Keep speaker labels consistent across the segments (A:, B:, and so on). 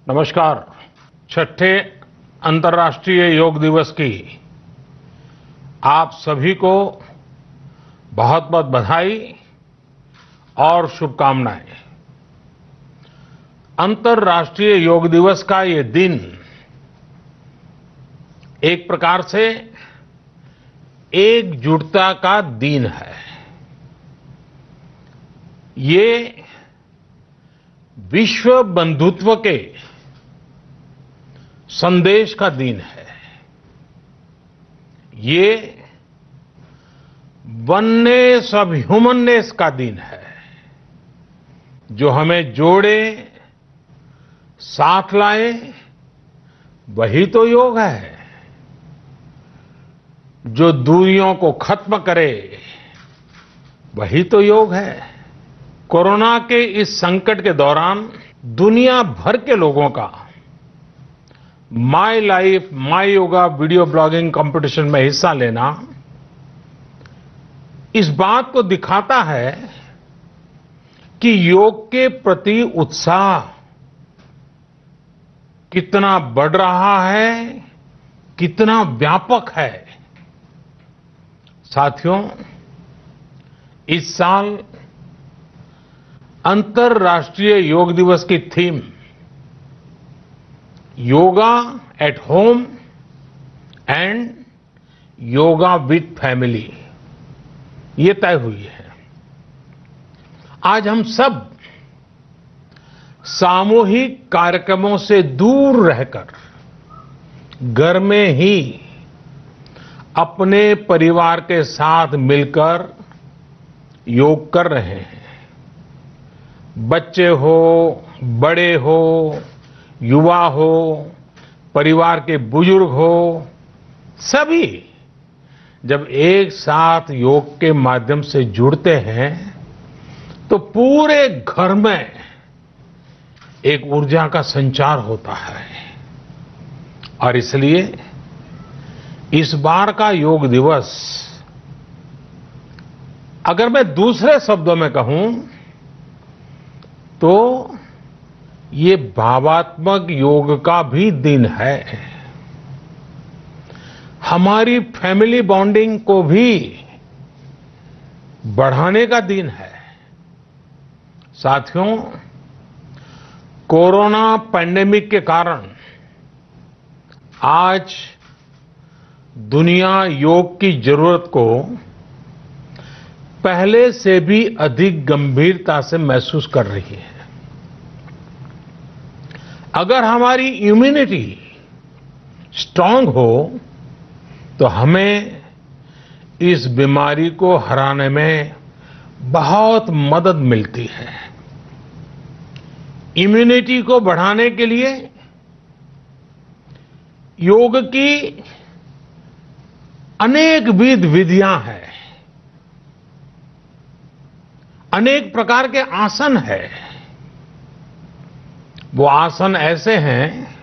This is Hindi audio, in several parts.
A: नमस्कार। छठे अंतर्राष्ट्रीय योग दिवस की आप सभी को बहुत बहुत बधाई और शुभकामनाएं। अंतर्राष्ट्रीय योग दिवस का ये दिन एक प्रकार से एकजुटता का दिन है। ये विश्व बंधुत्व के संदेश का दिन है। ये वननेस ऑफ ह्यूमननेस का दिन है, जो हमें जोड़े, साथ लाए, वही तो योग है। जो दूरियों को खत्म करे, वही तो योग है। कोरोना के इस संकट के दौरान दुनिया भर के लोगों का my life my yoga video blogging competition में हिस्सा लेना इस बात को दिखाता है कि योग के प्रति उत्साह कितना बढ़ रहा है, कितना व्यापक है। साथियों, इस साल अंतर्राष्ट्रीय योग दिवस की theme yoga at home and yoga with family ये तय हुई है। आज हम सब सामूहिक कार्यक्रमों से दूर रहकर घर में ही अपने परिवार के साथ मिलकर योग कर रहे हैं। बच्चे हो, बड़े हो, युवा हो, परिवार के बुजुर्ग हो, सभी जब एक साथ योग के माध्यम से जुड़ते हैं तो पूरे घर में एक ऊर्जा का संचार होता है। और इसलिए इस बार का योग दिवस, अगर मैं दूसरे शब्दों में कहूं तो ये भावात्मक योग का भी दिन है। हमारी फैमिली बॉन्डिंग को भी बढ़ाने का दिन है। साथियों, कोरोना पैंडेमिक के कारण आज दुनिया योग की जरूरत को पहले से भी अधिक गंभीरता से महसूस कर रही है। अगर हमारी इम्यूनिटी स्ट्रांग हो तो हमें इस बीमारी को हराने में बहुत मदद मिलती है। इम्यूनिटी को बढ़ाने के लिए योग की अनेक विध विधियां हैं, अनेक प्रकार के आसन हैं। वो आसन ऐसे हैं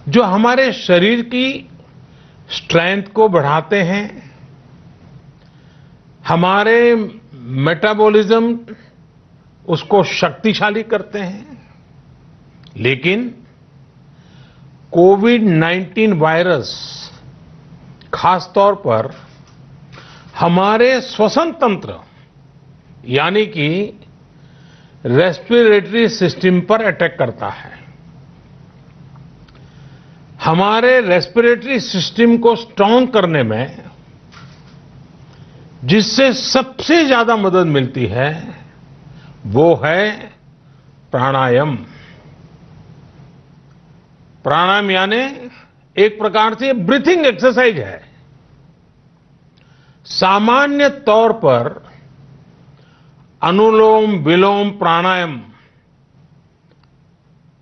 A: जो हमारे शरीर की स्ट्रेंथ को बढ़ाते हैं, हमारे मेटाबॉलिज्म उसको शक्तिशाली करते हैं। लेकिन कोविड-19 वायरस खासतौर पर हमारे श्वसन तंत्र यानी कि रेस्पिरेटरी सिस्टम पर अटैक करता है। हमारे रेस्पिरेटरी सिस्टम को स्ट्रांग करने में जिससे सबसे ज्यादा मदद मिलती है वो है प्राणायाम। प्राणायाम यानी एक प्रकार से ब्रीथिंग एक्सरसाइज है। सामान्य तौर पर अनुलोम विलोम प्राणायाम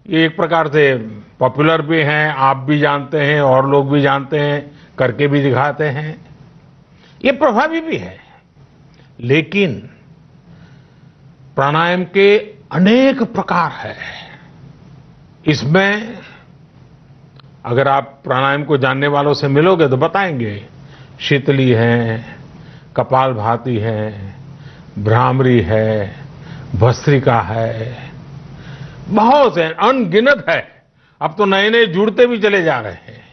A: ये एक प्रकार से पॉपुलर भी हैं, आप भी जानते हैं और लोग भी जानते हैं, करके भी दिखाते हैं। ये प्रभावी भी है। लेकिन प्राणायाम के अनेक प्रकार हैं। इसमें अगर आप प्राणायाम को जानने वालों से मिलोगे तो बताएंगे, शीतली है, कपालभाति है, भ्रामरी है, भस्त्रिका है, बहुत है, अनगिनत है। अब तो नए नए जुड़ते भी चले जा रहे हैं।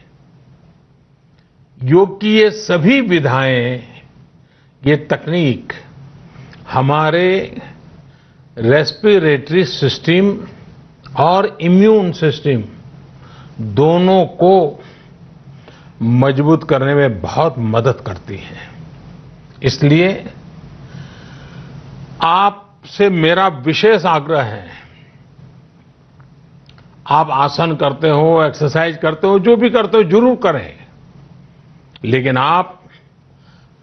A: योग की ये सभी विधाएं, ये तकनीक हमारे रेस्पिरेटरी सिस्टम और इम्यून सिस्टम दोनों को मजबूत करने में बहुत मदद करती है। इसलिए आपसे मेरा विशेष आग्रह है, आप आसन करते हो, एक्सरसाइज करते हो, जो भी करते हो जरूर करें, लेकिन आप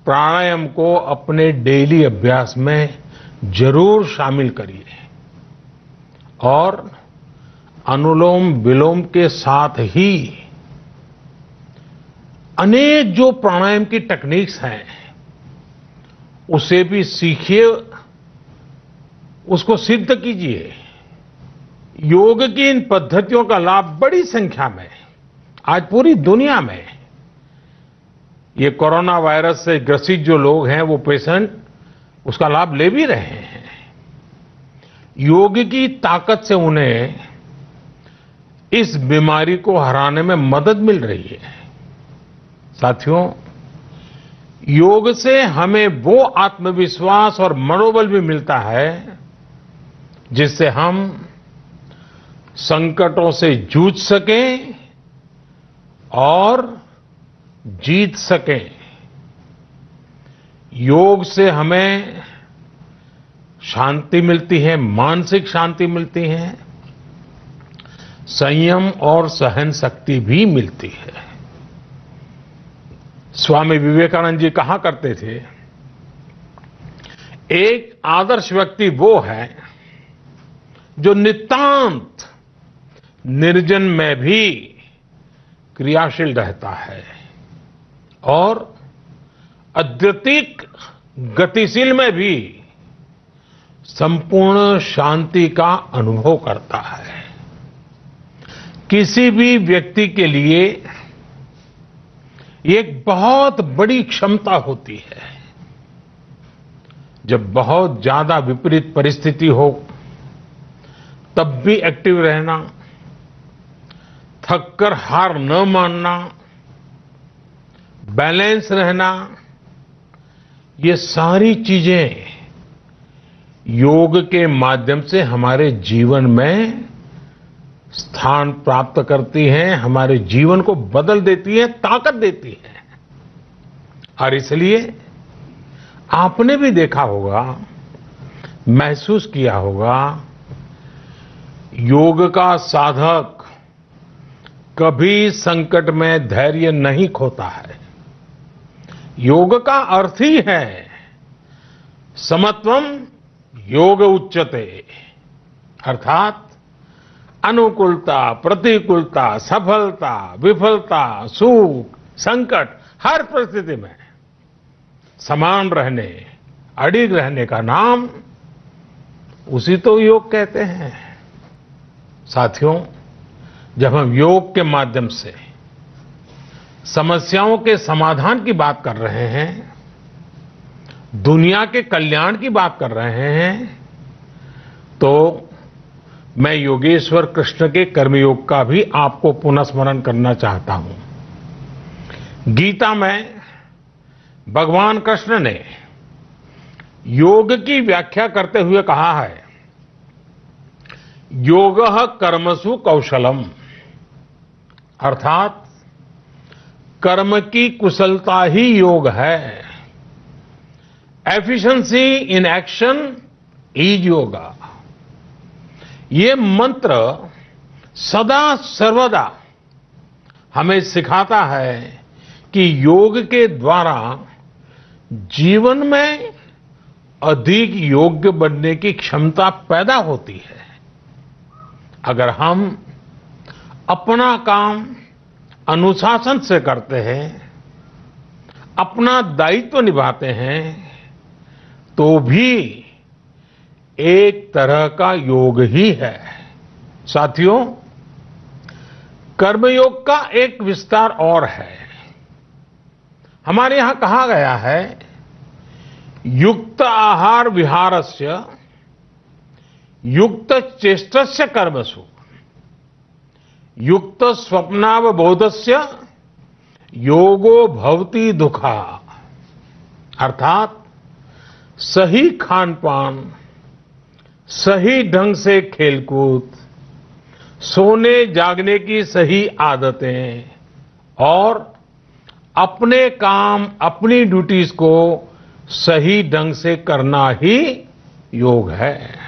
A: प्राणायाम को अपने डेली अभ्यास में जरूर शामिल करिए और अनुलोम विलोम के साथ ही अनेक जो प्राणायाम की टेक्निक्स हैं उसे भी सीखिए, उसको सिद्ध कीजिए। योग की इन पद्धतियों का लाभ बड़ी संख्या में आज पूरी दुनिया में ये कोरोना वायरस से ग्रसित जो लोग हैं, वो पेशेंट उसका लाभ ले भी रहे हैं। योग की ताकत से उन्हें इस बीमारी को हराने में मदद मिल रही है। साथियों, योग से हमें वो आत्मविश्वास और मनोबल भी मिलता है जिससे हम संकटों से जूझ सकें और जीत सकें। योग से हमें शांति मिलती है, मानसिक शांति मिलती है, संयम और सहन शक्ति भी मिलती है। स्वामी विवेकानंद जी कहा करते थे, एक आदर्श व्यक्ति वो है जो नितांत निर्जन में भी क्रियाशील रहता है और अद्वितीय गतिशील में भी संपूर्ण शांति का अनुभव करता है। किसी भी व्यक्ति के लिए एक बहुत बड़ी क्षमता होती है, जब बहुत ज्यादा विपरीत परिस्थिति हो तब भी एक्टिव रहना, थककर हार न मानना, बैलेंस रहना, ये सारी चीजें योग के माध्यम से हमारे जीवन में स्थान प्राप्त करती हैं, हमारे जीवन को बदल देती है, ताकत देती है। और इसलिए आपने भी देखा होगा, महसूस किया होगा, योग का साधक कभी संकट में धैर्य नहीं खोता है। योग का अर्थ ही है समत्वम योग उच्यते, अर्थात अनुकूलता, प्रतिकूलता, सफलता, विफलता, सुख, संकट, हर परिस्थिति में समान रहने, अडिग रहने का नाम उसी तो योग कहते हैं। साथियों, जब हम योग के माध्यम से समस्याओं के समाधान की बात कर रहे हैं, दुनिया के कल्याण की बात कर रहे हैं, तो मैं योगेश्वर कृष्ण के कर्मयोग का भी आपको पुनः स्मरण करना चाहता हूं। गीता में भगवान कृष्ण ने योग की व्याख्या करते हुए कहा है, योगः कर्मसु कौशलम, अर्थात कर्म की कुशलता ही योग है। Efficiency in action is yoga. ये मंत्र सदा सर्वदा हमें सिखाता है कि योग के द्वारा जीवन में अधिक योग्य बनने की क्षमता पैदा होती है। अगर हम अपना काम अनुशासन से करते हैं, अपना दायित्व निभाते हैं, तो भी एक तरह का योग ही है। साथियों, कर्मयोग का एक विस्तार और है। हमारे यहां कहा गया है, युक्त आहार विहारस्य युक्त चेष्टस्य कर्मसु युक्त स्वप्नावबोधस्य योगो भवति दुखा। अर्थात सही खान पान, सही ढंग से खेलकूद, सोने जागने की सही आदतें और अपने काम, अपनी ड्यूटीज को सही ढंग से करना ही योग है।